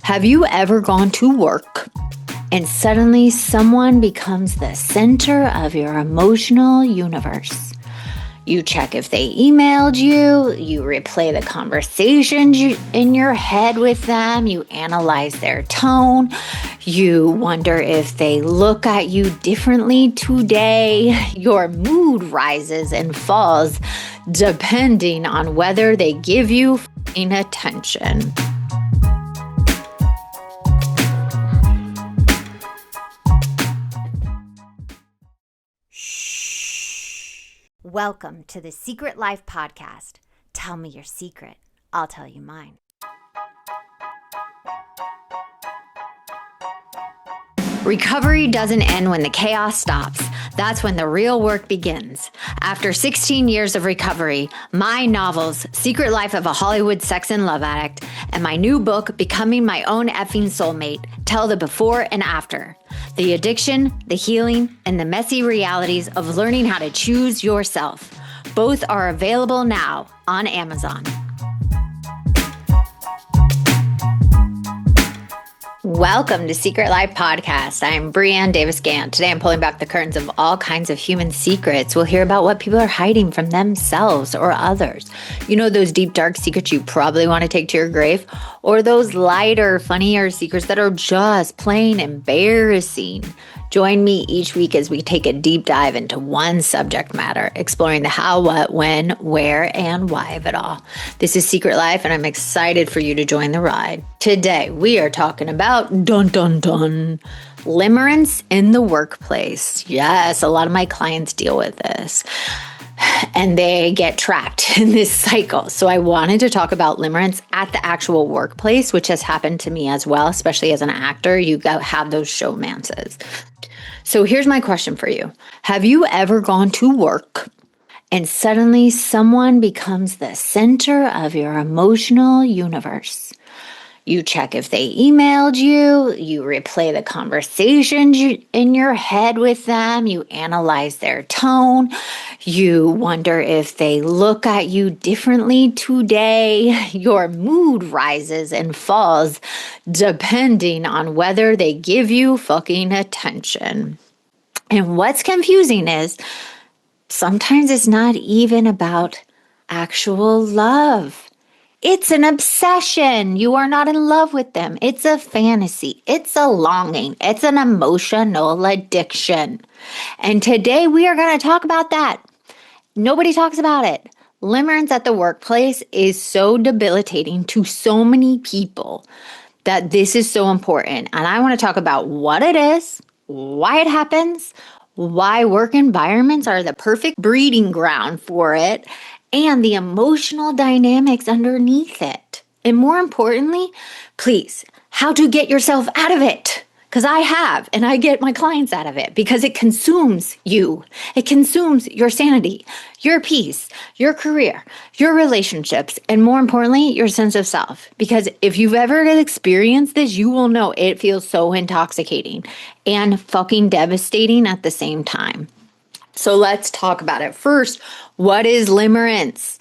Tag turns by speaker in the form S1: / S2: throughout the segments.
S1: Have you ever gone to work and suddenly someone becomes the center of your emotional universe? You check if they emailed you, you replay the conversations in your head with them, you analyze their tone, you wonder if they look at you differently today. Your mood rises and falls depending on whether they give you f***ing attention.
S2: Welcome to the Secret Life Podcast. Tell me your secret. I'll tell you mine.
S1: Recovery doesn't end when the chaos stops. That's when the real work begins. After 16 years of recovery, my novels, Secret Life of a Hollywood Sex and Love Addict, and my new book, Becoming My Own Effing Soulmate, tell the before and after. The addiction, the healing, and the messy realities of learning how to choose yourself. Both are available now on Amazon. Welcome to Secret Life Podcast. I'm Brianne Davis-Gant. Today I'm pulling back the curtains of all kinds of human secrets. We'll hear about what people are hiding from themselves or others. You know, those deep, dark secrets you probably want to take to your grave, or those lighter, funnier secrets that are just plain embarrassing. Join me each week as we take a deep dive into one subject matter, exploring the how, what, when, where, and why of it all. This is Secret Life, and I'm excited for you to join the ride. Today, we are talking about limerence in the workplace. Yes, a lot of my clients deal with this, and they get trapped in this cycle. So I wanted to talk about limerence at the actual workplace, which has happened to me as well, especially as an actor. You have those showmances. So here's my question for you. Have you ever gone to work and suddenly someone becomes the center of your emotional universe? You check if they emailed you, you replay the conversations in your head with them, you analyze their tone, you wonder if they look at you differently today. Your mood rises and falls depending on whether they give you fucking attention. And what's confusing is sometimes it's not even about actual love. It's an obsession. You are not in love with them. It's a fantasy. It's a longing. It's an emotional addiction. And today we are going to talk about that. Nobody talks about it. Limerence at the workplace is so debilitating to so many people that this is so important. And I want to talk about what it is, why it happens, why work environments are the perfect breeding ground for it, and the emotional dynamics underneath it. And more importantly, please, how to get yourself out of it. Because I have, and I get my clients out of it because it consumes you. It consumes your sanity, your peace, your career, your relationships, and more importantly, your sense of self. Because if you've ever experienced this, you will know it feels so intoxicating and fucking devastating at the same time. So let's talk about it. First, what is limerence?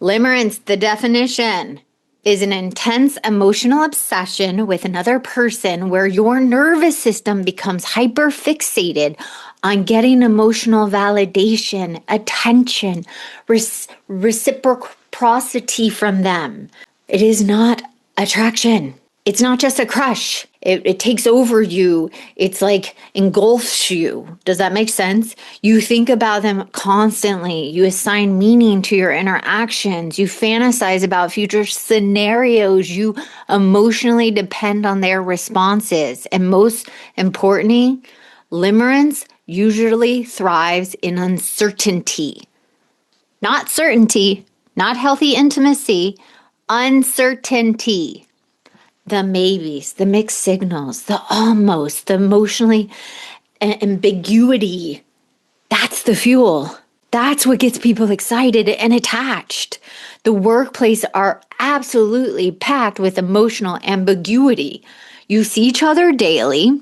S1: Limerence, the definition, is an intense emotional obsession with another person where your nervous system becomes hyperfixated on getting emotional validation, attention, reciprocity from them. It is not attraction. It's not just a crush. It takes over you. It's like engulfs you. Does that make sense? You think about them constantly. You assign meaning to your interactions. You fantasize about future scenarios. You emotionally depend on their responses. And most importantly, limerence usually thrives in uncertainty. Not certainty, not healthy intimacy, uncertainty. The maybes, the mixed signals, the almost, the emotionally ambiguity. That's the fuel. That's what gets people excited and attached. The workplace are absolutely packed with emotional ambiguity. You see each other daily,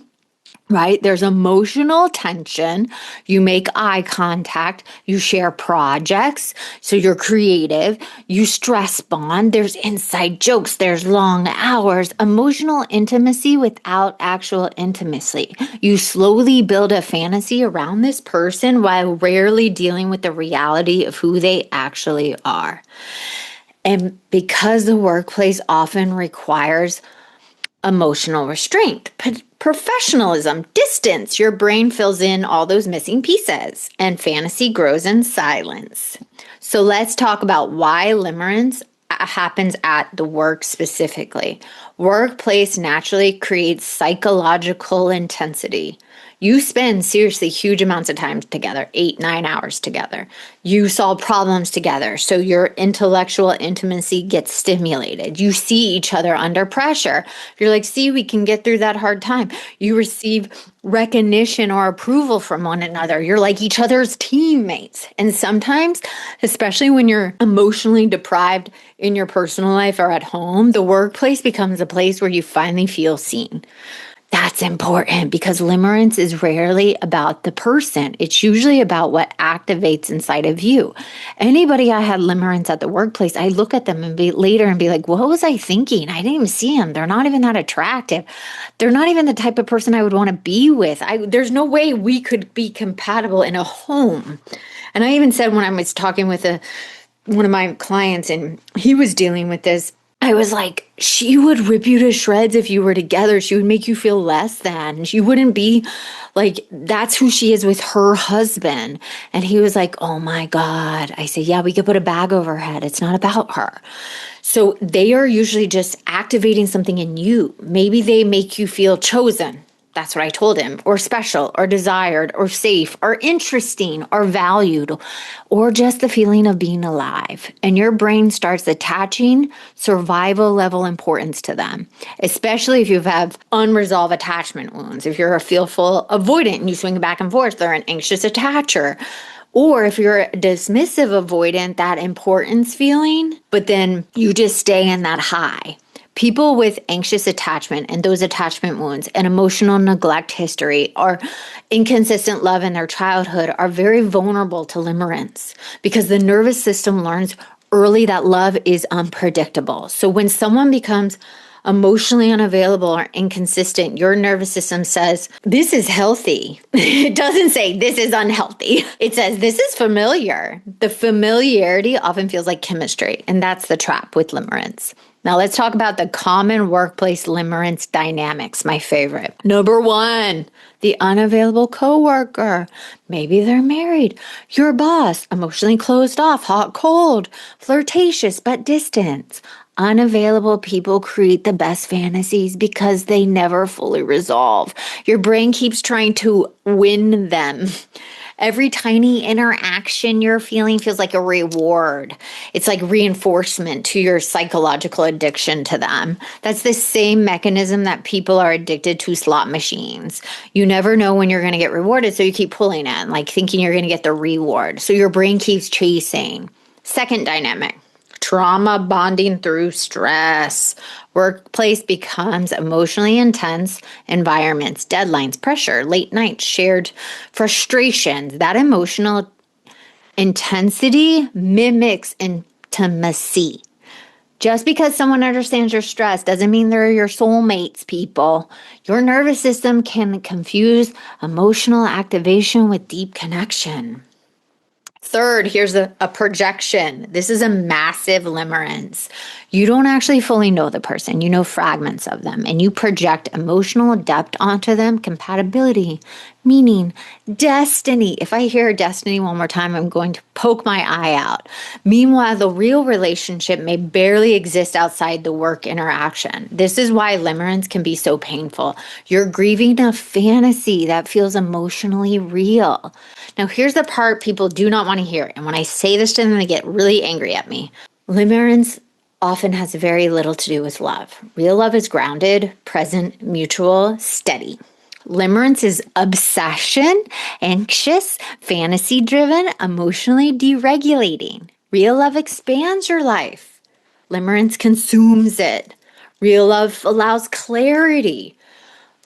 S1: right? There's emotional tension. You make eye contact. You share projects. So you're creative. You stress bond. There's inside jokes. There's long hours. Emotional intimacy without actual intimacy. You slowly build a fantasy around this person while rarely dealing with the reality of who they actually are. And because the workplace often requires emotional restraint, professionalism, distance, your brain fills in all those missing pieces, and fantasy grows in silence. So let's talk about why limerence happens at the work specifically. Workplace naturally creates psychological intensity. You spend seriously huge amounts of time together, 8-9 hours together. You solve problems together. So your intellectual intimacy gets stimulated. You see each other under pressure. You're like, see, we can get through that hard time. You receive recognition or approval from one another. You're like each other's teammates. And sometimes, especially when you're emotionally deprived in your personal life or at home, the workplace becomes a place where you finally feel seen. That's important because limerence is rarely about the person. It's usually about what activates inside of you. Anybody I had limerence at the workplace, I look at them and be like, what was I thinking? I didn't even see them. They're not even that attractive. They're not even the type of person I would want to be with. There's no way we could be compatible in a home. And I even said when I was talking with one of my clients and he was dealing with this, I was like, she would rip you to shreds if you were together. She would make you feel less than. She wouldn't be like, that's who she is with her husband. And he was like, oh my God. I said, yeah, we could put a bag over her head. It's not about her. So they are usually just activating something in you. Maybe they make you feel chosen. That's what I told him, or special, or desired, or safe, or interesting, or valued, or just the feeling of being alive. And your brain starts attaching survival level importance to them, especially if you have unresolved attachment wounds. If you're a fearful avoidant and you swing back and forth, they're an anxious attacher. Or if you're a dismissive avoidant, that importance feeling, but then you just stay in that high. People with anxious attachment and those attachment wounds and emotional neglect history or inconsistent love in their childhood are very vulnerable to limerence because the nervous system learns early that love is unpredictable. So when someone becomes emotionally unavailable or inconsistent, your nervous system says, this is healthy. It doesn't say this is unhealthy. It says this is familiar. The familiarity often feels like chemistry, and that's the trap with limerence. Now let's talk about the common workplace limerence dynamics, my favorite. Number 1, the unavailable coworker. Maybe they're married. Your boss, emotionally closed off, hot, cold, flirtatious, but distant. Unavailable people create the best fantasies because they never fully resolve. Your brain keeps trying to win them. Every tiny interaction you're feeling feels like a reward. It's like reinforcement to your psychological addiction to them. That's the same mechanism that people are addicted to slot machines. You never know when you're going to get rewarded, so you keep pulling it, like thinking you're going to get the reward. So your brain keeps chasing. Second dynamic. Trauma bonding through stress. Workplace becomes emotionally intense environments, deadlines, pressure, late nights, shared frustrations. That emotional intensity mimics intimacy. Just because someone understands your stress doesn't mean they're your soulmates, people. Your nervous system can confuse emotional activation with deep connection. Third, here's a projection. This is a massive limerence. You don't actually fully know the person. You know fragments of them, and you project emotional depth onto them, compatibility, meaning, destiny. If I hear destiny one more time, I'm going to poke my eye out. Meanwhile, the real relationship may barely exist outside the work interaction. This is why limerence can be so painful. You're grieving a fantasy that feels emotionally real. Now, here's the part people do not want to hear. And when I say this to them, they get really angry at me. Limerence often has very little to do with love. Real love is grounded, present, mutual, steady. Limerence is obsession, anxious, fantasy-driven, emotionally deregulating. Real love expands your life. Limerence consumes it. Real love allows clarity.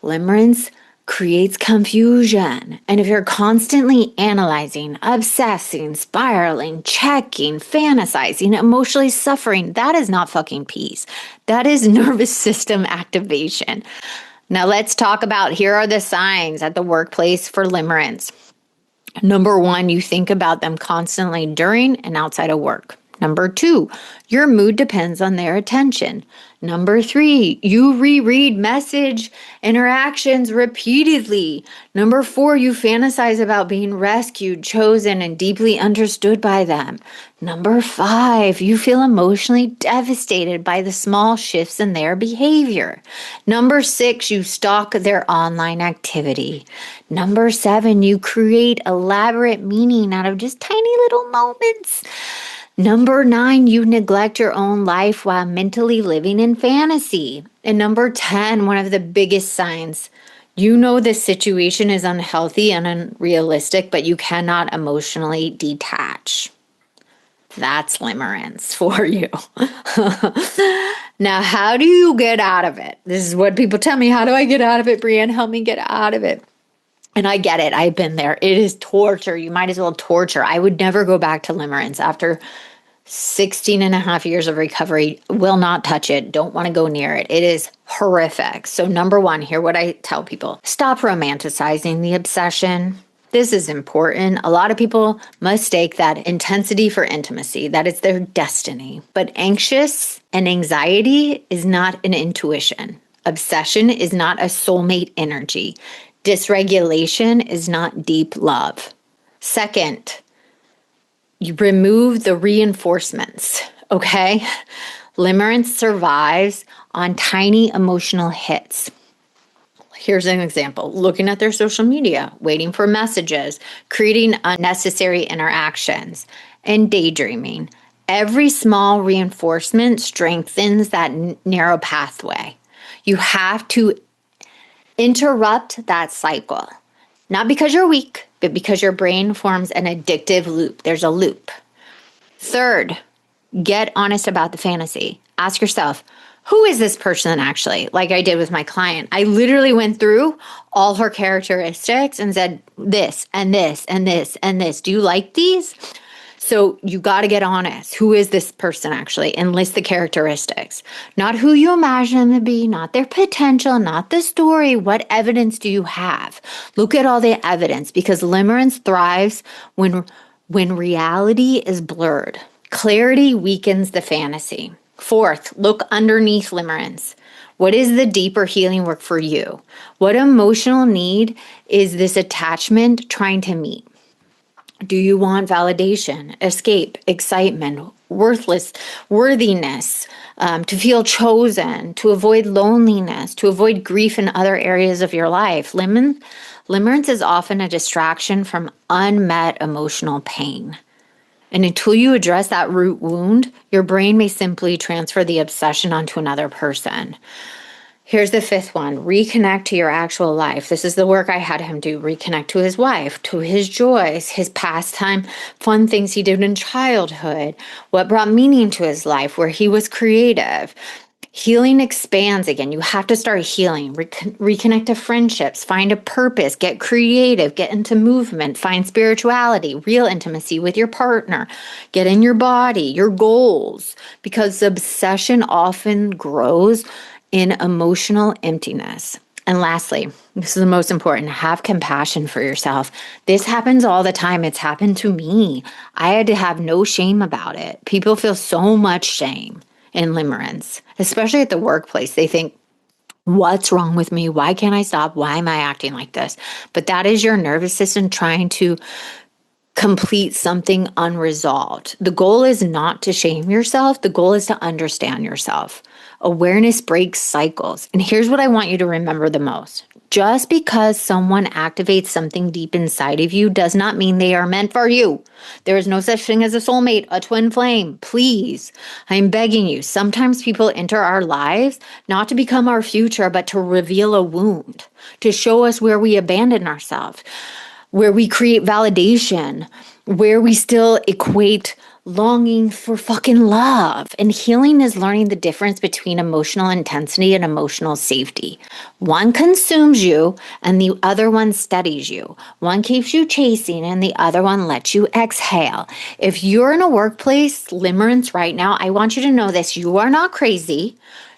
S1: Limerence creates confusion. And if you're constantly analyzing, obsessing, spiraling, checking, fantasizing, emotionally suffering, that is not fucking peace. That is nervous system activation. Now let's talk about, here are the signs at the workplace for limerence. Number 1, you think about them constantly during and outside of work. Number 2, your mood depends on their attention. Number 3, you reread message interactions repeatedly. Number 4, you fantasize about being rescued, chosen, and deeply understood by them. Number 5, you feel emotionally devastated by the small shifts in their behavior. Number 6, you stalk their online activity. Number 7, you create elaborate meaning out of just tiny little moments. Number 9, you neglect your own life while mentally living in fantasy. And number 10, one of the biggest signs, you know this situation is unhealthy and unrealistic, but you cannot emotionally detach. That's limerence for you. Now, how do you get out of it? This is what people tell me. How do I get out of it, Brianne? Help me get out of it. And I get it. I've been there. It is torture. You might as well torture. I would never go back to limerence after 16 and a half years of recovery. Will not touch it. Don't want to go near it. It is horrific. So number 1, here what I tell people. Stop romanticizing the obsession. This is important. A lot of people mistake that intensity for intimacy, that it's their destiny. But anxious and anxiety is not an intuition. Obsession is not a soulmate energy. Dysregulation is not deep love. Second, you remove the reinforcements, okay? Limerence survives on tiny emotional hits. Here's an example. Looking at their social media, waiting for messages, creating unnecessary interactions, and daydreaming. Every small reinforcement strengthens that narrow pathway. You have to interrupt that cycle. Not because you're weak, but because your brain forms an addictive loop. There's a loop. Third, get honest about the fantasy. Ask yourself, who is this person actually? Like I did with my client. I literally went through all her characteristics and said this and this and this and this. Do you like these? So you got to get honest. Who is this person actually? And list the characteristics. Not who you imagine them to be, not their potential, not the story. What evidence do you have? Look at all the evidence, because limerence thrives when reality is blurred. Clarity weakens the fantasy. Fourth, look underneath limerence. What is the deeper healing work for you? What emotional need is this attachment trying to meet? Do you want validation, escape, excitement, worthiness, to feel chosen, to avoid loneliness, to avoid grief in other areas of your life? Limerence is often a distraction from unmet emotional pain. And until you address that root wound, your brain may simply transfer the obsession onto another person. Here's the fifth one. Reconnect to your actual life. This is the work I had him do. Reconnect to his wife, to his joys, his pastime, fun things he did in childhood, what brought meaning to his life, where he was creative. Healing expands again. You have to start healing. Reconnect to friendships. Find a purpose. Get creative. Get into movement. Find spirituality, real intimacy with your partner. Get in your body, your goals, because obsession often grows in emotional emptiness. And lastly, this is the most important, have compassion for yourself. This happens all the time. It's happened to me. I had to have no shame about it. People feel so much shame in limerence, especially at the workplace. They think, what's wrong with me? Why can't I stop? Why am I acting like this? But that is your nervous system trying to complete something unresolved. The goal is not to shame yourself. The goal is to understand yourself. Awareness breaks cycles. And here's what I want you to remember the most. Just because someone activates something deep inside of you does not mean they are meant for you. There is no such thing as a soulmate, a twin flame. Please, I'm begging you. Sometimes people enter our lives not to become our future, but to reveal a wound, to show us where we abandon ourselves, where we create validation, where we still equate longing for fucking love. And healing is learning the difference between emotional intensity and emotional safety. One consumes you and the other one steadies you. One keeps you chasing and the other one lets you exhale. If you're in a workplace, limerence right now, I want you to know this. You are not crazy.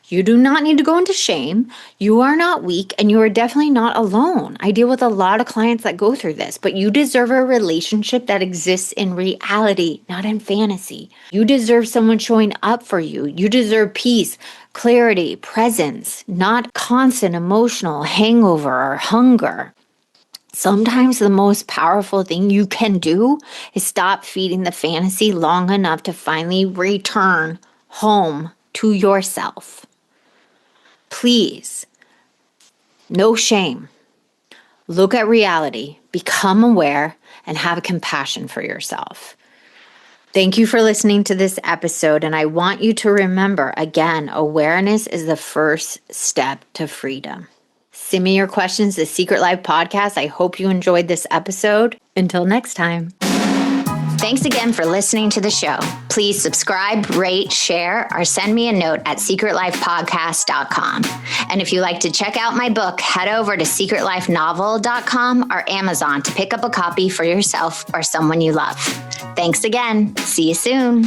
S1: You do not need to go into shame. You are not weak, and you are definitely not alone. I deal with a lot of clients that go through this, but you deserve a relationship that exists in reality, not in fantasy. You deserve someone showing up for you. You deserve peace, clarity, presence, not constant emotional hangover or hunger. Sometimes the most powerful thing you can do is stop feeding the fantasy long enough to finally return home to yourself. Please, no shame. Look at reality, become aware, and have compassion for yourself. Thank you for listening to this episode, and I want you to remember, again, awareness is the first step to freedom. Send me your questions to Secret Life Podcast. I hope you enjoyed this episode. Until next time.
S2: Thanks again for listening to the show. Please subscribe, rate, share, or send me a note at secretlifepodcast.com. And if you like to check out my book, head over to secretlifenovel.com or Amazon to pick up a copy for yourself or someone you love. Thanks again. See you soon.